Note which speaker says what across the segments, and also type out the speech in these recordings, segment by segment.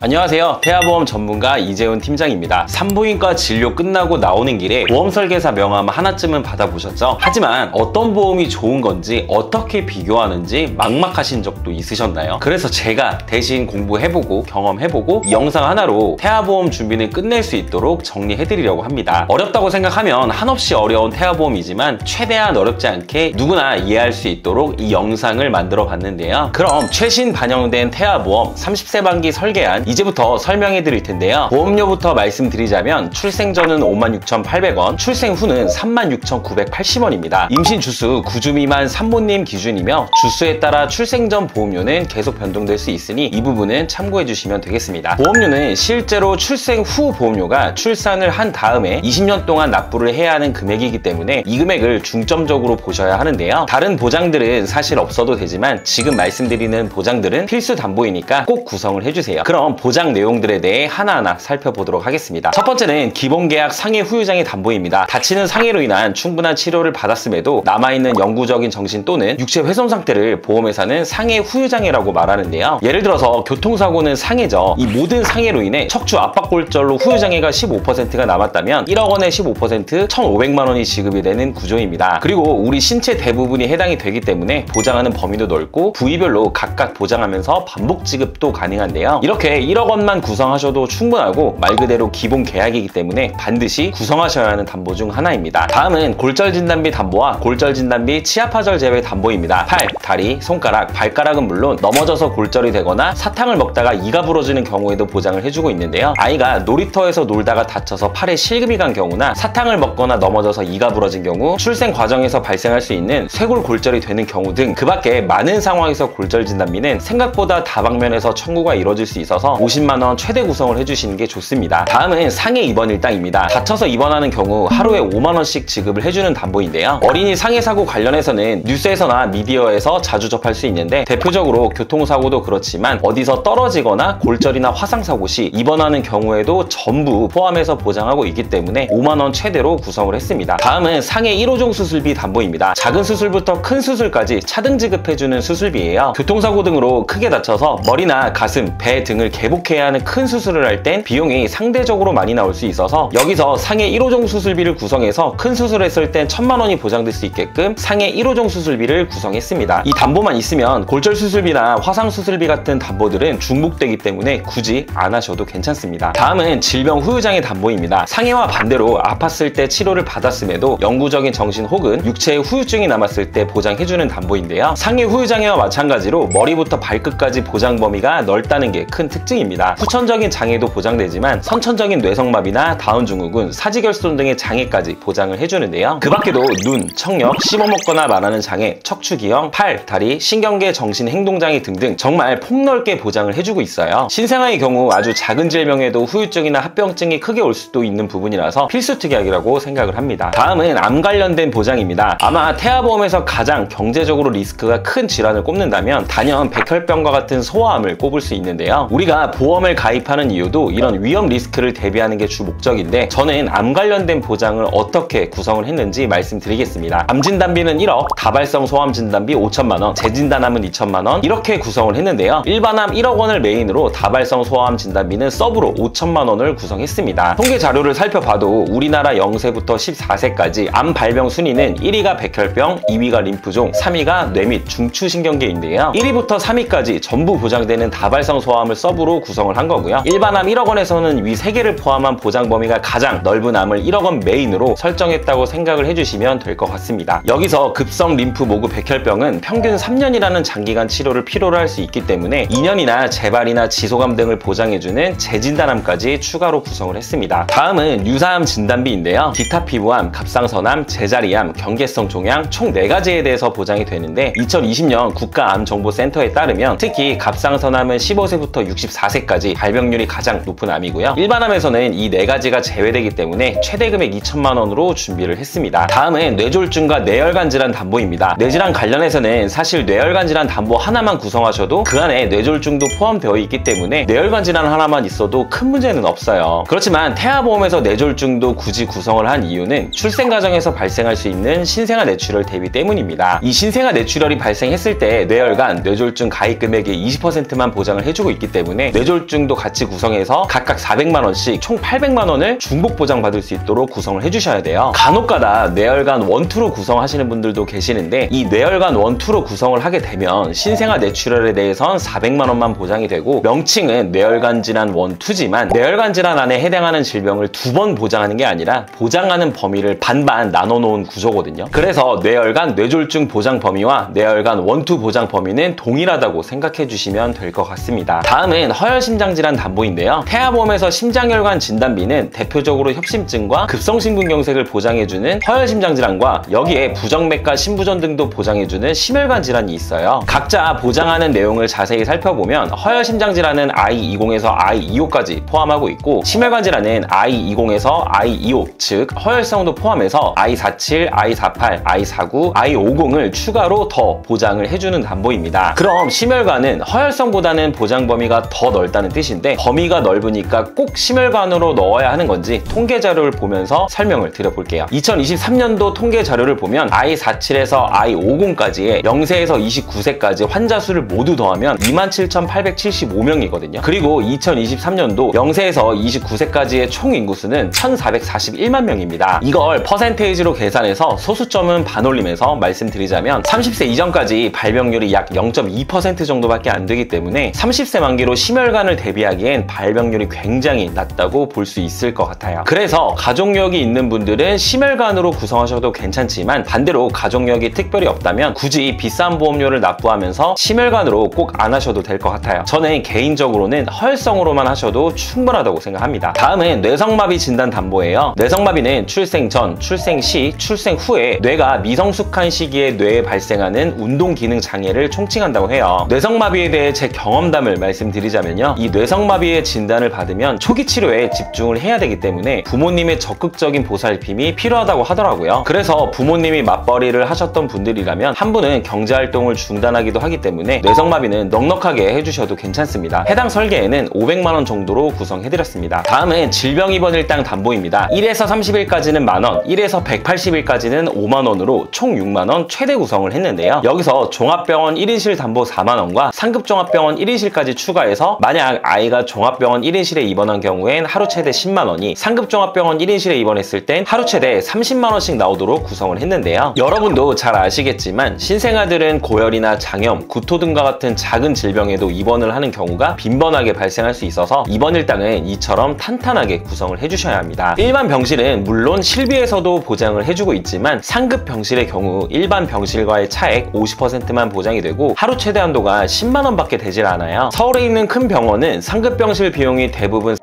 Speaker 1: 안녕하세요. 태아보험 전문가 이재훈 팀장입니다. 산부인과 진료 끝나고 나오는 길에 보험설계사 명함 하나쯤은 받아보셨죠? 하지만 어떤 보험이 좋은 건지 어떻게 비교하는지 막막하신 적도 있으셨나요? 그래서 제가 대신 공부해보고 경험해보고 이 영상 하나로 태아보험 준비는 끝낼 수 있도록 정리해드리려고 합니다. 어렵다고 생각하면 한없이 어려운 태아보험이지만 최대한 어렵지 않게 누구나 이해할 수 있도록 이 영상을 만들어 봤는데요. 그럼 최신 반영된 태아보험 30세 만기 설계안 이제부터 설명해 드릴 텐데요. 보험료부터 말씀드리자면 출생 전은 56,800원, 출생 후는 36,980원입니다. 임신 주수 9주 미만 산모님 기준이며 주수에 따라 출생 전 보험료는 계속 변동될 수 있으니 이 부분은 참고해 주시면 되겠습니다. 보험료는 실제로 출생 후 보험료가 출산을 한 다음에 20년 동안 납부를 해야 하는 금액이기 때문에 이 금액을 중점적으로 보셔야 하는데요. 다른 보장들은 사실 없어도 되지만 지금 말씀드리는 보장들은 필수 담보이니까 꼭 구성을 해주세요. 그럼 보장 내용들에 대해 하나하나 살펴보도록 하겠습니다. 첫 번째는 기본계약 상해 후유장애 담보입니다. 다치는 상해로 인한 충분한 치료를 받았음에도 남아있는 영구적인 정신 또는 육체 훼손 상태를 보험회사는 상해 후유장애라고 말하는데요. 예를 들어서 교통사고는 상해죠. 이 모든 상해로 인해 척추 압박골절로 후유장애가 15%가 남았다면 1억 원의 15% 1,500만 원이 지급이 되는 구조입니다. 그리고 우리 신체 대부분이 해당이 되기 때문에 보장하는 범위도 넓고 부위별로 각각 보장하면서 반복 지급도 가능한데요. 이렇게 1억 원만 구성하셔도 충분하고 말 그대로 기본 계약이기 때문에 반드시 구성하셔야 하는 담보 중 하나입니다. 다음은 골절진단비 담보와 골절진단비 치아파절 제외 담보입니다. 팔, 다리, 손가락, 발가락은 물론 넘어져서 골절이 되거나 사탕을 먹다가 이가 부러지는 경우에도 보장을 해주고 있는데요. 아이가 놀이터에서 놀다가 다쳐서 팔에 실금이 간 경우나 사탕을 먹거나 넘어져서 이가 부러진 경우, 출생 과정에서 발생할 수 있는 쇄골 골절이 되는 경우 등 그 밖에 많은 상황에서 골절진단비는 생각보다 다방면에서 청구가 이루어질 수 있어서 50만 원 최대 구성을 해주시는 게 좋습니다. 다음은 상해 입원 일당입니다. 다쳐서 입원하는 경우 하루에 5만 원씩 지급을 해주는 담보인데요. 어린이 상해 사고 관련해서는 뉴스에서나 미디어에서 자주 접할 수 있는데 대표적으로 교통사고도 그렇지만 어디서 떨어지거나 골절이나 화상사고 시 입원하는 경우에도 전부 포함해서 보장하고 있기 때문에 5만 원 최대로 구성을 했습니다. 다음은 상해 1호종 수술비 담보입니다. 작은 수술부터 큰 수술까지 차등 지급해주는 수술비예요. 교통사고 등으로 크게 다쳐서 머리나 가슴, 배 등을 개복해야 하는 큰 수술을 할 땐 비용이 상대적으로 많이 나올 수 있어서 여기서 상해 1호종 수술비를 구성해서 큰 수술했을 땐 1,000만 원이 보장될 수 있게끔 상해 1호종 수술비를 구성했습니다. 이 담보만 있으면 골절 수술비나 화상 수술비 같은 담보들은 중복되기 때문에 굳이 안 하셔도 괜찮습니다. 다음은 질병 후유장애 담보입니다. 상해와 반대로 아팠을 때 치료를 받았음에도 영구적인 정신 혹은 육체의 후유증이 남았을 때 보장해주는 담보인데요. 상해 후유장애와 마찬가지로 머리부터 발끝까지 보장 범위가 넓다는 게 큰 특징입니다. 후천적인 장애도 보장되지만 선천적인 뇌성마비나 다운증후군, 사지결손 등의 장애까지 보장을 해주는데요. 그 밖에도 눈, 청력, 씹어먹거나 말하는 장애, 척추기형, 팔, 다리, 신경계, 정신, 행동장애 등등 정말 폭넓게 보장을 해주고 있어요. 신생아의 경우 아주 작은 질병에도 후유증이나 합병증이 크게 올 수도 있는 부분이라서 필수 특약이라고 생각을 합니다. 다음은 암 관련된 보장입니다. 아마 태아보험에서 가장 경제적으로 리스크가 큰 질환을 꼽는다면 단연 백혈병과 같은 소아암을 꼽을 수 있는데요. 우리가 보험을 가입하는 이유도 이런 위험 리스크를 대비하는 게 주 목적인데 저는 암 관련된 보장을 어떻게 구성을 했는지 말씀드리겠습니다. 암 진단비는 1억, 다발성 소암 진단비 5천만 원, 재진단암은 2천만 원 이렇게 구성을 했는데요. 일반암 1억 원을 메인으로 다발성 소암 진단비는 서브로 5천만 원을 구성했습니다. 통계 자료를 살펴봐도 우리나라 0세부터 14세까지 암 발병 순위는 1위가 백혈병, 2위가 림프종, 3위가 뇌 및 중추신경계인데요. 1위부터 3위까지 전부 보장되는 다발성 소암을 서브로 구성을 한 거고요. 일반암 1억 원에서는 위 3개를 포함한 보장 범위가 가장 넓은 암을 1억 원 메인으로 설정했다고 생각을 해주시면 될 것 같습니다. 여기서 급성 림프 모구 백혈병은 평균 3년이라는 장기간 치료를 필요로 할 수 있기 때문에 2년이나 재발이나 지소감 등을 보장해주는 재진단암까지 추가로 구성을 했습니다. 다음은 유사암 진단비인데요. 기타 피부암, 갑상선암, 제자리암, 경계성 종양 총 4가지에 대해서 보장이 되는데 2020년 국가암정보센터에 따르면 특히 갑상선암은 15세부터 64세까지 발병률이 가장 높은 암이고요. 일반암에서는 이 4가지가 제외되기 때문에 최대 금액 2천만 원으로 준비를 했습니다. 다음은 뇌졸중과 뇌혈관 질환 담보입니다. 뇌질환 관련해서는 사실 뇌혈관 질환 담보 하나만 구성하셔도 그 안에 뇌졸중도 포함되어 있기 때문에 뇌혈관 질환 하나만 있어도 큰 문제는 없어요. 그렇지만 태아보험에서 뇌졸중도 굳이 구성을 한 이유는 출생 과정에서 발생할 수 있는 신생아 뇌출혈 대비 때문입니다. 이 신생아 뇌출혈이 발생했을 때 뇌혈관, 뇌졸중 가입 금액의 20%만 보장을 해주고 있기 때문에 때문에 뇌졸중도 같이 구성해서 각각 400만 원씩 총 800만 원을 중복 보장받을 수 있도록 구성을 해주셔야 돼요. 간혹가다 뇌혈관 1, 2로 구성하시는 분들도 계시는데 이 뇌혈관 1, 2로 구성을 하게 되면 신생아 내추럴에 대해선 400만 원만 보장이 되고 명칭은 뇌혈관 질환 1, 2지만 뇌혈관 질환 안에 해당하는 질병을 2번 보장하는 게 아니라 보장하는 범위를 반반 나눠놓은 구조거든요. 그래서 뇌혈관 뇌졸중 보장 범위와 뇌혈관 1, 2 보장 범위는 동일하다고 생각해 주시면 될 것 같습니다. 다음은 허혈심장질환 담보인데요. 태아보험에서 심장혈관 진단비는 대표적으로 협심증과 급성심근경색을 보장해주는 허혈심장질환과 여기에 부정맥과 심부전 등도 보장해주는 심혈관 질환이 있어요. 각자 보장하는 내용을 자세히 살펴보면 허혈심장질환은 I20에서 I25까지 포함하고 있고 심혈관 질환은 I20에서 I25, 즉 허혈성도 포함해서 I47, I48, I49, I50을 추가로 더 보장을 해주는 담보입니다. 그럼 심혈관은 허혈성보다는 보장 범위가 더 넓다는 뜻인데 범위가 넓으니까 꼭 심혈관으로 넣어야 하는 건지 통계 자료를 보면서 설명을 드려볼게요. 2023년도 통계 자료를 보면 I47에서 I50까지의 0세에서 29세까지 환자 수를 모두 더하면 27,875명이거든요. 그리고 2023년도 0세에서 29세까지의 총 인구수는 1,441만 명입니다. 이걸 퍼센테이지로 계산해서 소수점은 반올림해서 말씀드리자면 30세 이전까지 발병률이 약 0.2% 정도밖에 안 되기 때문에 30세 만기로 심혈관을 대비하기엔 발병률이 굉장히 낮다고 볼 수 있을 것 같아요. 그래서 가족력이 있는 분들은 심혈관으로 구성하셔도 괜찮지만 반대로 가족력이 특별히 없다면 굳이 비싼 보험료를 납부하면서 심혈관으로 꼭 안 하셔도 될 것 같아요. 저는 개인적으로는 허혈성으로만 하셔도 충분하다고 생각합니다. 다음은 뇌성마비 진단 담보예요. 뇌성마비는 출생 전, 출생 시, 출생 후에 뇌가 미성숙한 시기에 뇌에 발생하는 운동기능 장애를 총칭한다고 해요. 뇌성마비에 대해 제 경험담을 말씀드리자면요. 이 뇌성마비의 진단을 받으면 초기 치료에 집중을 해야 되기 때문에 부모님의 적극적인 보살핌이 필요하다고 하더라고요. 그래서 부모님이 맞벌이를 하셨던 분들이라면 한 분은 경제활동을 중단하기도 하기 때문에 뇌성마비는 넉넉하게 해주셔도 괜찮습니다. 해당 설계에는 500만 원 정도로 구성해드렸습니다. 다음은 질병입원일당 담보입니다. 1에서 30일까지는 만원, 1에서 180일까지는 5만원으로 총 6만원 최대 구성을 했는데요. 여기서 종합병원 1인실 담보 4만원과 상급종합병원 1인실까지 추가해서 만약 아이가 종합병원 1인실에 입원한 경우엔 하루 최대 10만원이, 상급종합병원 1인실에 입원했을 땐 하루 최대 30만원씩 나오도록 구성을 했는데요. 여러분도 잘 아시겠지만 신생아들은 고열이나 장염, 구토 등과 같은 작은 질병에도 입원을 하는 경우가 빈번하게 발생할 수 있어서 입원일당은 이처럼 탄탄하게 구성을 해주셔야 합니다. 일반 병실은 물론 실비에서도 보장을 해주고 있지만 상급 병실의 경우 일반 병실과의 차액 50%만 보장이 되고 하루 최대 한도가 10만원 밖에 되질 않아요. 서울에 있는 큰 병원은 상급 병실 비용이 대부분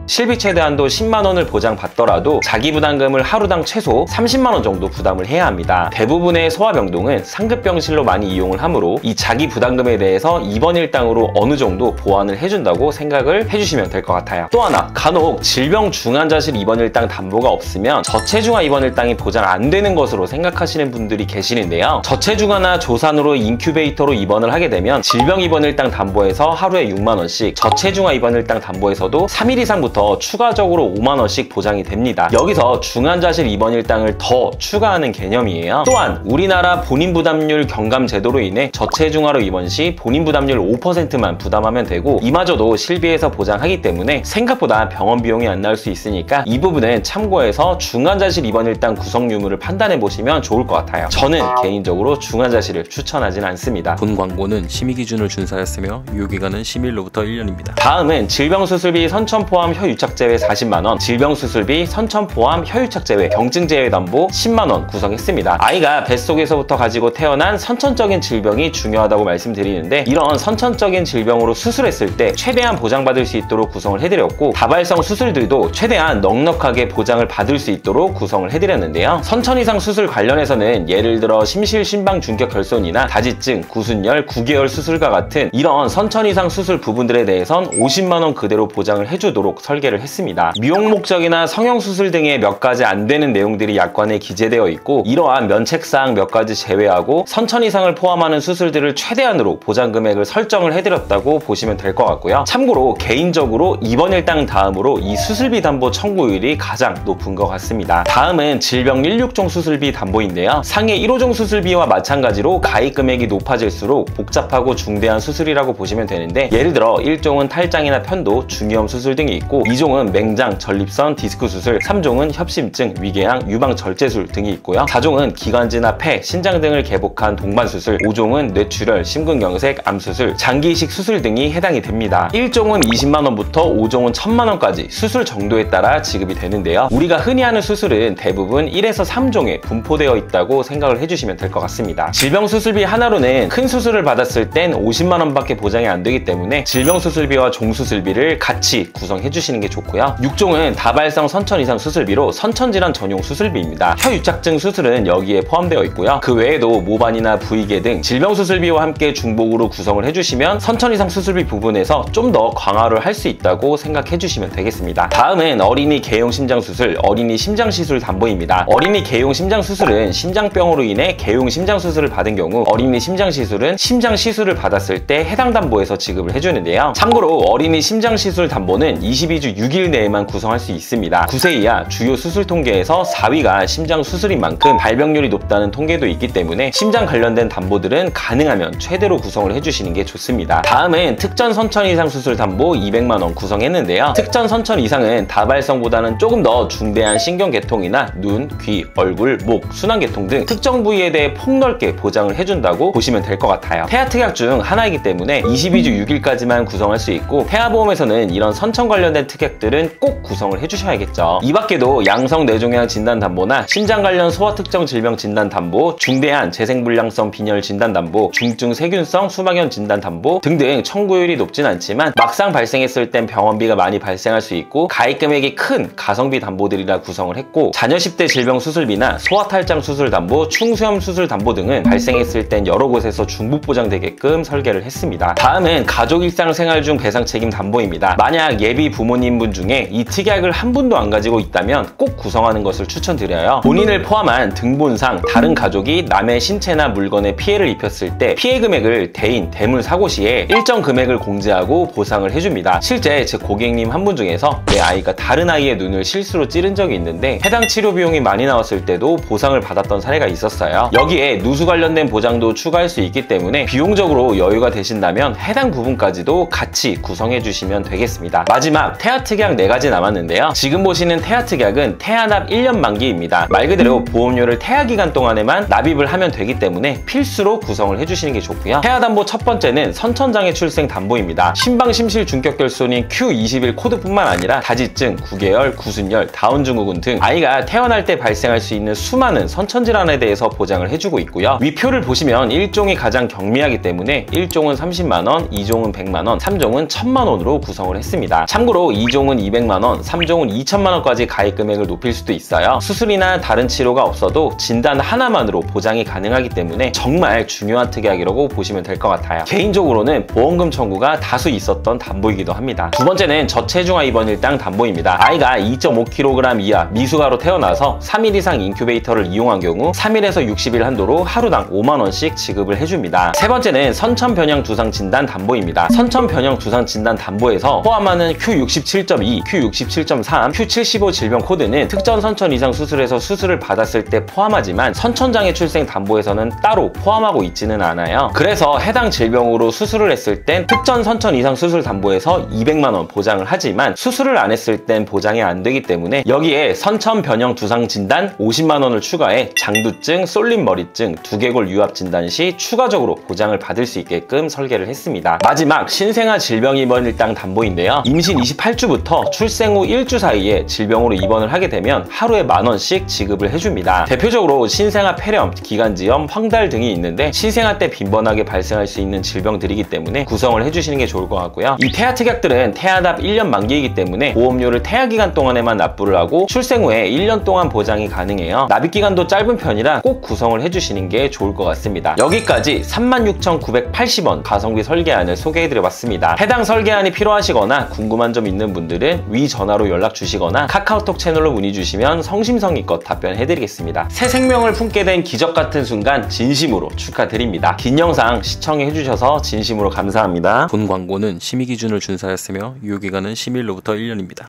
Speaker 1: 실비 최대 한도 10만원을 보장받더라도 자기 부담금을 하루당 최소 30만원 정도 부담을 해야 합니다. 대부분의 소아병동은 상급병실로 많이 이용을 하므로 이 자기 부담금에 대해서 입원일당으로 어느 정도 보완을 해준다고 생각을 해주시면 될 것 같아요. 또 하나, 간혹 질병 중환자실 입원일당 담보가 없으면 저체중아 입원일당이 보장 안 되는 것으로 생각하시는 분들이 계시는데요. 저체중아나 조산으로 인큐베이터로 입원을 하게 되면 질병 입원일당 담보에서 하루에 6만원씩, 저체중아 입원일당 담보에서도 3일 이상부터 추가적으로 5만원씩 보장이 됩니다. 여기서 중환자실 입원일당을 더 추가하는 개념이에요. 또한 우리나라 본인부담률 경감 제도로 인해 저체중아로 입원 시 본인부담률 5%만 부담하면 되고 이마저도 실비에서 보장하기 때문에 생각보다 병원 비용이 안 나올 수 있으니까 이 부분은 참고해서 중환자실 입원일당 구성 유무를 판단해 보시면 좋을 것 같아요. 저는 개인적으로 중환자실을 추천하진 않습니다.
Speaker 2: 본 광고는 심의 기준을 준수하였으며 유효기간은 심의일로부터 1년입니다.
Speaker 1: 다음은 질병수술비 선천 포함 혀유착 제외 40만원, 질병수술비 선천 포함 혀유착 제외 경증 제외 담보 10만원 구성했습니다. 아이가 뱃속에서부터 가지고 태어난 선천적인 질병이 중요하다고 말씀드리는데 이런 선천적인 질병으로 수술했을 때 최대한 보장받을 수 있도록 구성을 해드렸고 다발성 수술들도 최대한 넉넉하게 보장을 받을 수 있도록 구성을 해드렸는데요. 선천 이상 수술 관련해서는 예를 들어 심실 심방 중격 결손이나 다지증, 구순열, 9개월 수술과 같은 이런 선천 이상 수술 부분들에 대해선 50만원 그대로 보장을 해주도록 설계를 했습니다. 미용 목적이나 성형수술 등의 몇 가지 안 되는 내용들이 약관에 기재되어 있고, 이러한 면책사항 몇 가지 제외하고 선천 이상을 포함하는 수술들을 최대한으로 보장 금액을 설정을 해드렸다고 보시면 될 것 같고요. 참고로 개인적으로 입원 일당 다음으로 이 수술비 담보 청구율이 가장 높은 것 같습니다. 다음은 질병 1/6종 수술비 담보인데요. 상해 1호종 수술비와 마찬가지로 가입 금액이 높아질수록 복잡하고 중대한 수술이라고 보시면 되는데, 예를 들어 1종은 탈장이나 편도, 중이염 수술 등이 있고, 2종은 맹장, 전립선, 디스크 수술, 3종은 협심증, 위궤양, 유방 절제술 등이 있고요. 4종은 기관지나 폐, 신장 등을 개복한 동반 수술, 5종은 뇌출혈, 심근경색, 암수술, 장기이식 수술 등이 해당이 됩니다. 1종은 20만원부터 5종은 1000만원까지 수술 정도에 따라 지급이 되는데요. 우리가 흔히 하는 수술은 대부분 1에서 3종에 분포되어 있다고 생각을 해주시면 될 것 같습니다. 질병 수술비 하나로는 큰 수술을 받았을 땐 50만원밖에 보장이 안 되기 때문에 질병 수술비와 종 수술비를 같이 구성해 주시는 게 좋고요. 6종은 다발성 선천 이상 수술비로 선천질환 전용 수술비입니다. 혀유착증 수술은 여기에 포함되어 있고요. 그 외에도 모반이나 부위계 등 질병 수술비와 함께 중복으로 구성을 해주시면 선천 이상 수술비 부분에서 좀 더 강화를 할 수 있다고 생각해 주시면 되겠습니다. 다음은 어린이 개용 심장 수술, 어린이 심장 시술 담보입니다. 어린이 개용 심장 수술은 심장병으로 인해 개용 심장 수술을 받은 경우, 어린이 심장 시술은 심장 시술을 받았을 때 해당 담보에서 지급을 해주는데요. 참고로 어린이 심장 시술 담보는 22주 6일 내에만 구성할 수 있습니다. 9세 이하 주요 수술 통계에서 4위가 심장 수술인 만큼 발병률이 높다는 통계도 있기 때문에 심장 관련된 담보들은 가능하면 최대로 구성을 해주시는 게 좋습니다. 다음은 특전 선천 이상 수술 담보 200만원 구성했는데요. 특전 선천 이상은 다발성보다는 조금 더 중대한 신경계통이나 눈, 귀, 얼굴, 목, 순환계통 등 특정 부위에 대해 폭넓게 보장을 해준다고 보시면 될 것 같아요. 태아특약 중 하나이기 때문에 22주 6일까지만 구성할 수 있고, 태아보험에서는 이런 선천 관련된 특약들은 꼭 구성을 해주셔야겠죠. 이 밖에도 양성 뇌종양 진단 담보나 심장 관련 소아 특정 질병 진단 담보, 중대한 재생불량성 빈혈 진단 담보, 중증 세균성 수막염 진단 담보 등등 청구율이 높진 않지만 막상 발생했을 땐 병원비가 많이 발생할 수 있고 가입 금액이 큰 가성비 담보들이라 구성을 했고, 자녀 10대 질병 수술비나 소아 탈장 수술 담보, 충수염 수술 담보 등은 발생했을 땐 여러 곳에서 중복 보장되게끔 설계를 했습니다. 다음은 가족 일상생활 중 배상 책임 담보입니다. 만약 예비 부모님분 중에 이 특약을 한 분도 안 가지고 있다면 꼭 구성하는 것을 추천드려요. 본인을 포함한 등본상 다른 가족이 남의 신체나 물건에 피해를 입혔을 때 피해 금액을 대인, 대물 사고 시에 일정 금액을 공제하고 보상을 해줍니다. 실제 제 고객님 한 분 중에서 내 아이가 다른 아이의 눈을 실수로 찌른 적이 있는데 해당 치료 비용이 많이 나왔을 때도 보상을 받았던 사례가 있었어요. 여기에 누수 관련된 보장도 추가할 수 있기 때문에 비용적으로 여유가 되신다면 해당 부분까지도 같이 구성해 주시면 되겠습니다. 마지막 태아특약 4가지 남았는데요. 지금 보시는 태아특약은 태아납 1년 만기입니다. 말 그대로 보험료를 태아기간 동안에만 납입을 하면 되기 때문에 필수로 구성을 해주시는 게 좋고요. 태아담보 첫 번째는 선천장애 출생 담보입니다. 심방심실 중격결손인 Q21 코드뿐만 아니라 다지증, 구개열, 구순열, 다운증후군 등 아이가 태어날 때 발생할 수 있는 수많은 선천질환에 대해서 보장을 해주고 있고요. 위표를 보시면 1종이 가장 경미하기 때문에 1종은 30만원, 2종은 100만원, 3종은 1000만원으로 구성을 했습니다. 참고로 2종은 200만원, 3종은 2000만원까지 가입 금액을 높일 수도 있어요. 수술이나 다른 치료가 없어도 진단 하나만으로 보장이 가능하기 때문에 정말 중요한 특약이라고 보시면 될 것 같아요. 개인적으로는 보험금 청구가 다수 있었던 담보이기도 합니다. 두 번째는 저체중아 입원 일당 담보입니다. 아이가 2.5kg 이하 미숙아로 태어나서 3일 이상 인큐베이터를 이용한 경우 3일에서 60일 한도로 하루당 5만원씩 지급을 해줍니다. 세 번째는 선천변형 두상 진단 담보입니다. 선천변형 두상 진단 담보에서 포함하는 Q67.2, Q67.3, Q75 질병 코드는 특정 선천 이상 수술에서 수술을 받았을 때 포함하지만 선천장애 출생 담보에서는 따로 포함하고 있지는 않아요. 그래서 해당 질병으로 수술을 했을 땐 특정 선천 이상 수술 담보에서 200만원 보장을 하지만 수술을 안 했을 땐 보장이 안 되기 때문에 여기에 선천변형 두상 진단 50만원을 추가해 장두증, 쏠림머리증, 두개골 유압 진단 시 추가적으로 보장을 받을 수 있게끔 설계를 했습니다. 마지막 신생아 질병 입원 일당 담보인데요. 임신 28주부터 출생 후 1주 사이에 질병으로 입원을 하게 되면 하루에 만원씩 지급을 해줍니다. 대표적으로 신생아 폐렴, 기관지염, 황달 등이 있는데 신생아 때 빈번하게 발생할 수 있는 질병들이기 때문에 구성을 해주시는 게 좋을 것 같고요. 이 태아 특약들은 태아납 1년 만기이기 때문에 보험료를 태아 기간 동안에만 납부를 하고 출생 후에 1년 동안 보장이 가능해요. 납입 기간도 짧은 편이라 꼭 구성을 해주시는 게 좋을 것 같습니다. 여기까지 36,980원 가성비 설계안을 소개해드려봤습니다. 해당 설계안이 필요하시거나 궁금한 점 있는 있는 분들은 위 전화로 연락 주시거나 카카오톡 채널로 문의 주시면 성심성의껏 답변해드리겠습니다. 새 생명을 품게 된 기적 같은 순간 진심으로 축하드립니다. 긴 영상 시청해주셔서 진심으로 감사합니다.
Speaker 2: 본 광고는 심의 기준을 준수하였으며 유효기간은 10일로부터 1년입니다.